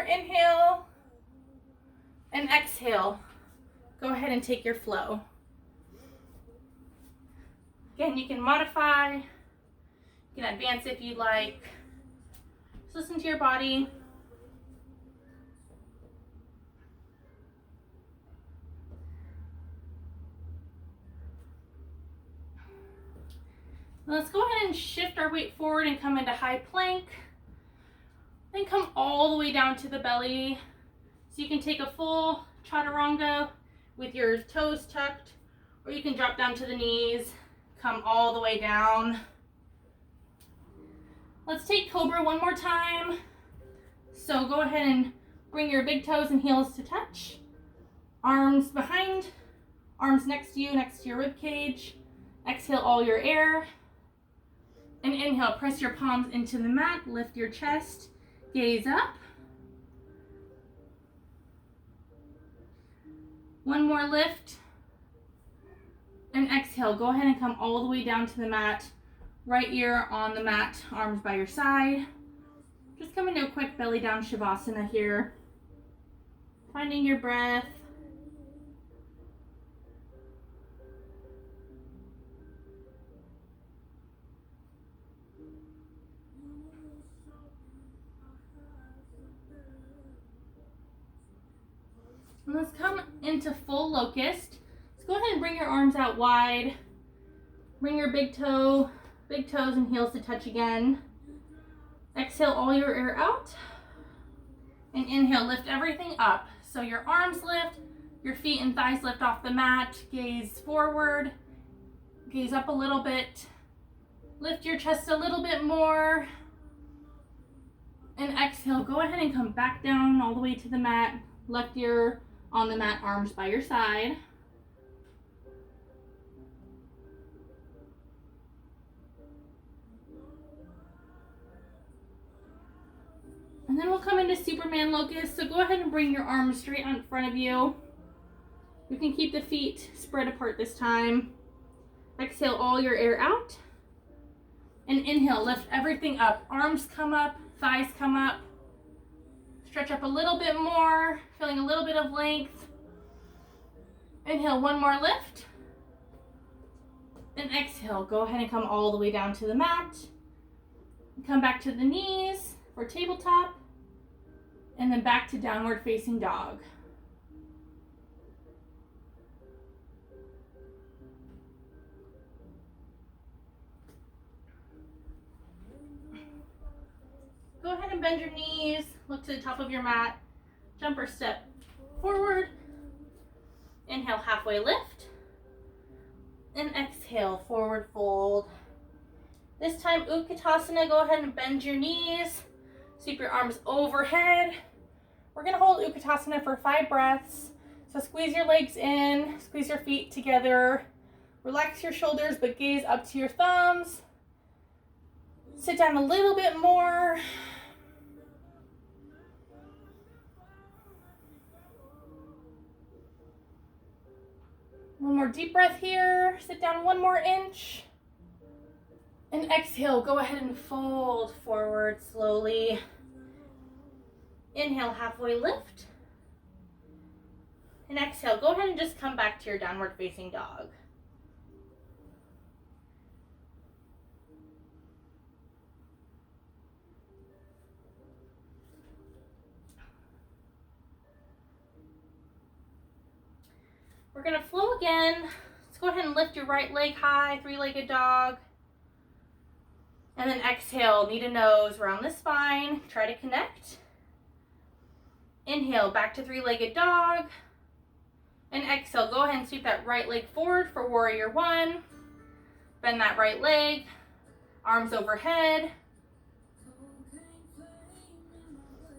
inhale, and exhale. Go ahead and take your flow. Again, you can modify, you can advance if you'd like. Just listen to your body. Let's go ahead and shift our weight forward and come into high plank. Then come all the way down to the belly. So you can take a full chaturanga with your toes tucked, or you can drop down to the knees, come all the way down. Let's take Cobra one more time. So go ahead and bring your big toes and heels to touch. Arms behind, arms next to you, next to your rib cage. Exhale all your air. And inhale, press your palms into the mat, lift your chest, gaze up. One more lift. And exhale, go ahead and come all the way down to the mat. Right ear on the mat, arms by your side. Just come into a quick belly down Shavasana here. Finding your breath. And let's come into full locust. Let's go ahead and bring your arms out wide. Bring your big toes and heels to touch again. Exhale all your air out. And inhale, lift everything up. So your arms lift, your feet and thighs lift off the mat. Gaze forward, gaze up a little bit. Lift your chest a little bit more. And exhale, go ahead and come back down all the way to the mat. Left ear on the mat, arms by your side. And then we'll come into Superman Locust. So go ahead and bring your arms straight out in front of you. You can keep the feet spread apart this time. Exhale all your air out. And inhale, lift everything up. Arms come up, thighs come up. Stretch up a little bit more, feeling a little bit of length. Inhale, one more lift. And exhale, go ahead and come all the way down to the mat. Come back to the knees for tabletop. And then back to downward facing dog. Go ahead and bend your knees, look to the top of your mat, jump or step forward. Inhale, halfway lift. And exhale, forward fold. This time, Utkatasana, go ahead and bend your knees. Sweep your arms overhead. We're gonna hold Utkatasana for 5 breaths. So squeeze your legs in, squeeze your feet together. Relax your shoulders, but gaze up to your thumbs. Sit down a little bit more. One more deep breath here. Sit down 1 more inch. And exhale, go ahead and fold forward slowly. Inhale, halfway lift. And exhale, go ahead and just come back to your downward facing dog. We're gonna flow again. Let's go ahead and lift your right leg high, 3-legged dog. And then exhale, knee to nose around the spine. Try to connect. Inhale, back to 3-legged dog. And exhale, go ahead and sweep that right leg forward for warrior 1. Bend that right leg, arms overhead.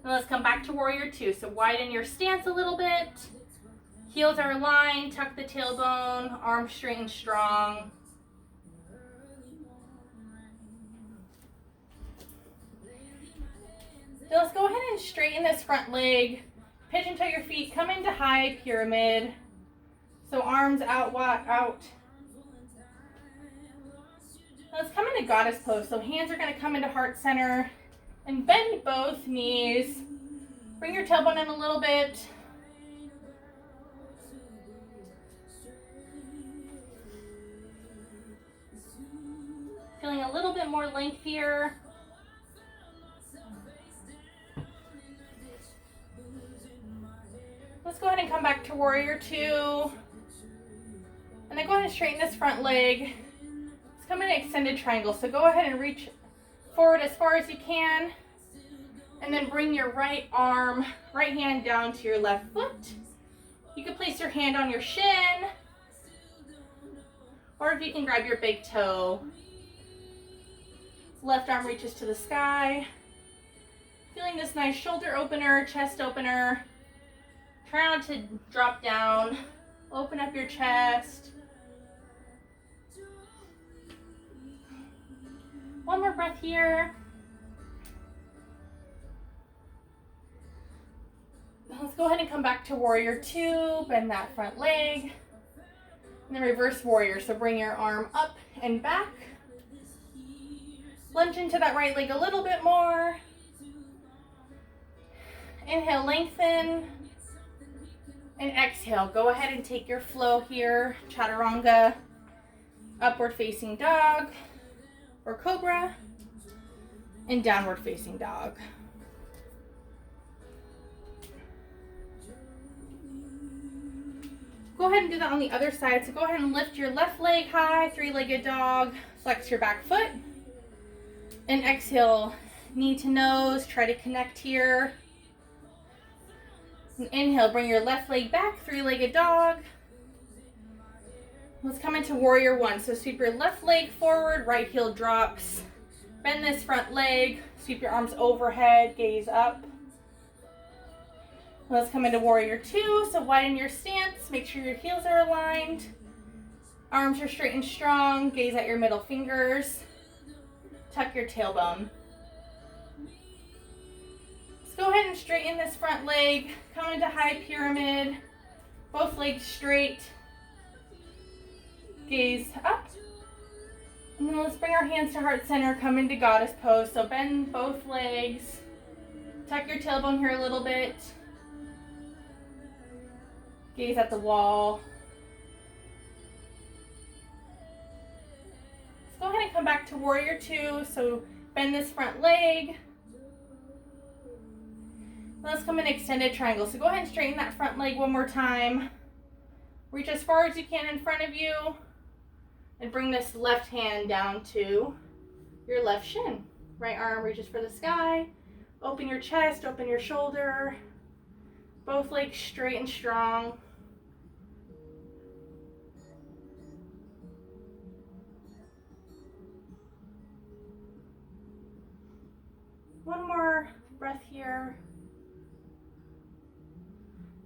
And let's come back to warrior 2. So widen your stance a little bit. Heels are aligned, tuck the tailbone, arms straight and strong. So let's go ahead and straighten this front leg. Pigeon toe your feet, come into high pyramid. So arms out, out. Let's come into goddess pose. So hands are gonna come into heart center and bend both knees. Bring your tailbone in a little bit. Feeling a little bit more length here. Let's go ahead and come back to warrior two. And then go ahead and straighten this front leg. Let's come in an extended triangle. So go ahead and reach forward as far as you can. And then bring your right hand down to your left foot. You can place your hand on your shin. Or if you can grab your big toe. Left arm reaches to the sky. Feeling this nice shoulder opener, chest opener. Try not to drop down. Open up your chest. One more breath here. Let's go ahead and come back to warrior two. Bend that front leg. And then reverse warrior. So bring your arm up and back. Lunge into that right leg a little bit more. Inhale, lengthen. And exhale, go ahead and take your flow here. Chaturanga, upward facing dog, or cobra, and downward facing dog. Go ahead and do that on the other side. So go ahead and lift your left leg high, three-legged dog, flex your back foot, and exhale, knee to nose, try to connect here. And inhale, bring your left leg back, three-legged dog. Let's come into warrior one. So sweep your left leg forward, right heel drops. Bend this front leg, sweep your arms overhead, gaze up. Let's come into warrior two. So widen your stance, make sure your heels are aligned. Arms are straight and strong, gaze at your middle fingers. Tuck your tailbone. Go ahead and straighten this front leg. Come into high pyramid. Both legs straight. Gaze up. And then let's bring our hands to heart center. Come into goddess pose. So bend both legs. Tuck your tailbone here a little bit. Gaze at the wall. Let's go ahead and come back to warrior two. So bend this front leg. Let's come in extended triangle. So go ahead and straighten that front leg one more time. Reach as far as you can in front of you. And bring this left hand down to your left shin. Right arm reaches for the sky. Open your chest, open your shoulder. Both legs straight and strong. One more breath here.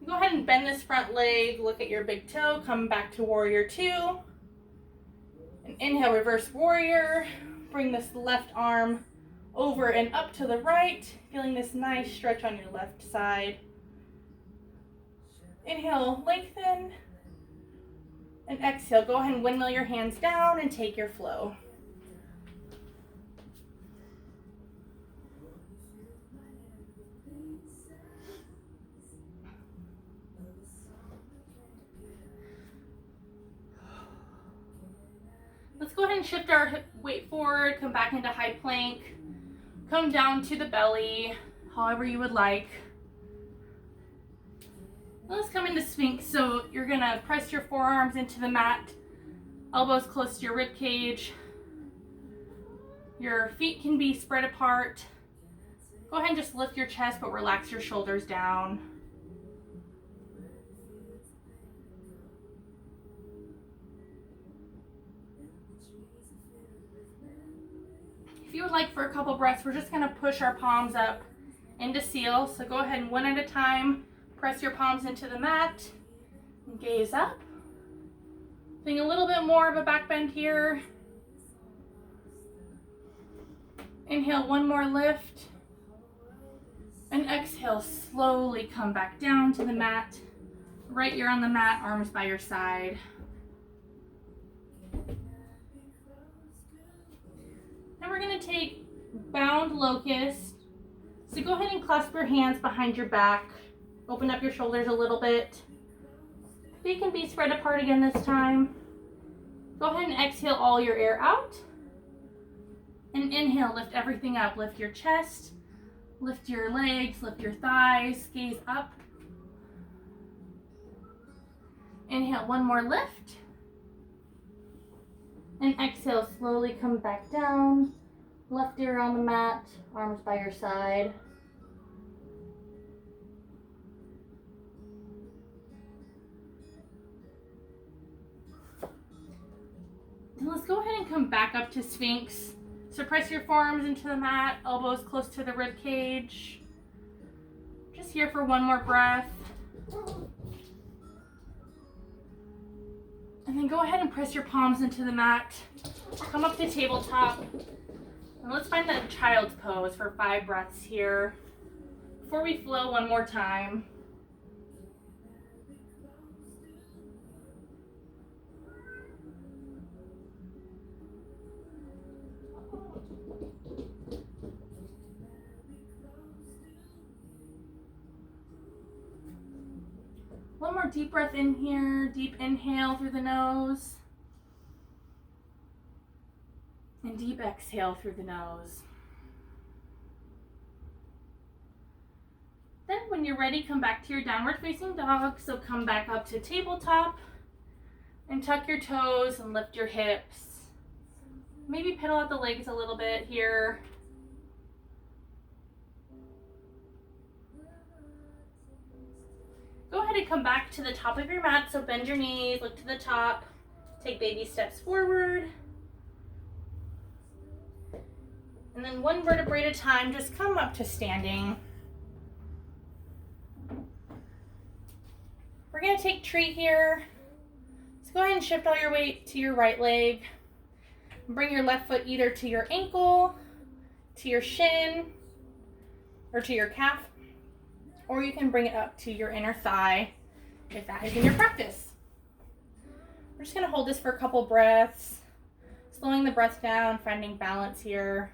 Go ahead and bend this front leg, look at your big toe, come back to warrior two. And inhale, reverse warrior. Bring this left arm over and up to the right, feeling this nice stretch on your left side. Inhale, lengthen. And exhale, go ahead and windmill your hands down and take your flow. Let's go ahead and shift our hip weight forward, come back into high plank, come down to the belly, however you would like. Let's come into Sphinx. So you're gonna press your forearms into the mat, elbows close to your rib cage. Your feet can be spread apart. Go ahead and just lift your chest, but relax your shoulders down. If you would like for a couple breaths, we're just going to push our palms up into seal. So go ahead and one at a time, press your palms into the mat and gaze up. Doing a little bit more of a back bend here. Inhale, one more lift. And exhale, slowly come back down to the mat. Right ear on the mat, arms by your side. Now we're going to take bound locust. So go ahead and clasp your hands behind your back. Open up your shoulders a little bit. They can be spread apart again this time. Go ahead and exhale all your air out. And inhale, lift everything up. Lift your chest, lift your legs, lift your thighs, gaze up. Inhale, one more lift. And exhale, slowly come back down. Left ear on the mat, arms by your side. And let's go ahead and come back up to Sphinx. So press your forearms into the mat, elbows close to the rib cage. Just here for one more breath. And then go ahead and press your palms into the mat. Come up to tabletop. And let's find that child's pose for 5 breaths here. Before we flow one more time. One more deep breath in here. Deep inhale through the nose. And deep exhale through the nose. Then when you're ready, come back to your downward facing dog. So come back up to tabletop and tuck your toes and lift your hips. Maybe pedal out the legs a little bit here. Go ahead and come back to the top of your mat. So bend your knees, look to the top, take baby steps forward. And then one vertebrae at a time, just come up to standing. We're gonna take tree here. So go ahead and shift all your weight to your right leg. Bring your left foot either to your ankle, to your shin, or to your calf. Or you can bring it up to your inner thigh if that is in your practice. We're just gonna hold this for a couple breaths, slowing the breath down, finding balance here.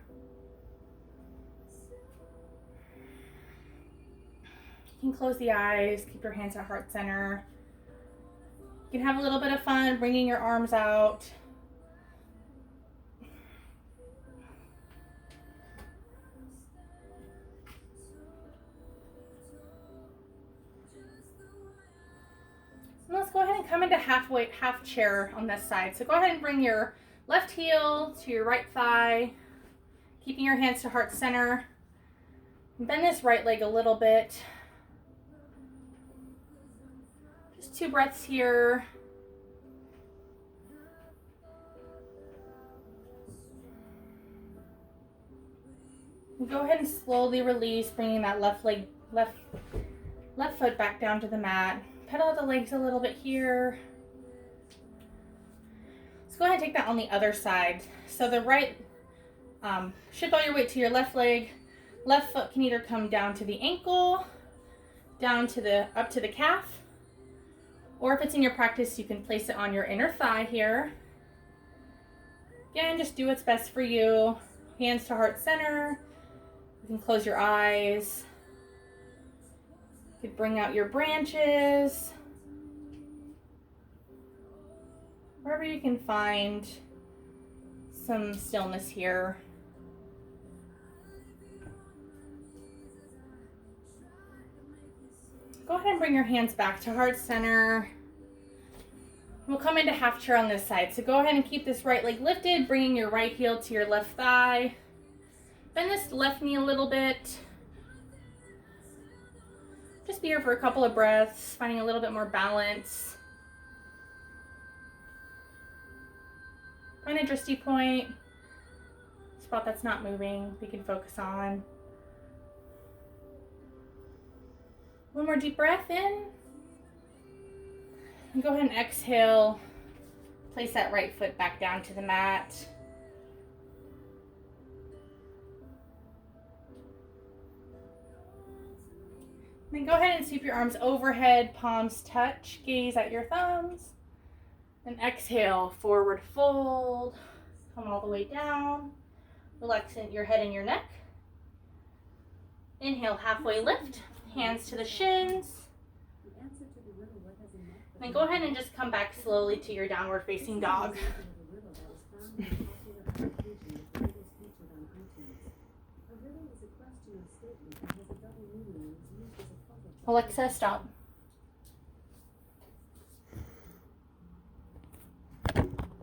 You can close the eyes, keep your hands at heart center. You can have a little bit of fun bringing your arms out. And let's go ahead and come into half chair on this side. So go ahead and bring your left heel to your right thigh, keeping your hands to heart center. Bend this right leg a little bit. Just 2 breaths here. And go ahead and slowly release, bringing that left foot back down to the mat. Pedal the legs a little bit here. Let's go ahead and take that on the other side. So the right, shift all your weight to your left leg. Left foot can either come down to the ankle, up to the calf, or if it's in your practice, you can place it on your inner thigh here. Again, just do what's best for you. Hands to heart center. You can close your eyes. You could bring out your branches. Wherever you can find some stillness here. Go ahead and bring your hands back to heart center. We'll come into half chair on this side. So go ahead and keep this right leg lifted, bringing your right heel to your left thigh. Bend this left knee a little bit. Just be here for a couple of breaths, finding a little bit more balance. Find a drishti point, spot that's not moving, we can focus on. One more deep breath in. And go ahead and exhale. Place that right foot back down to the mat. Then go ahead and sweep your arms overhead, palms touch, gaze at your thumbs. And exhale, forward fold. Come all the way down. Relax your head and your neck. Inhale, halfway lift, hands to the shins. Then go ahead and just come back slowly to your downward facing dog. Alexa, stop.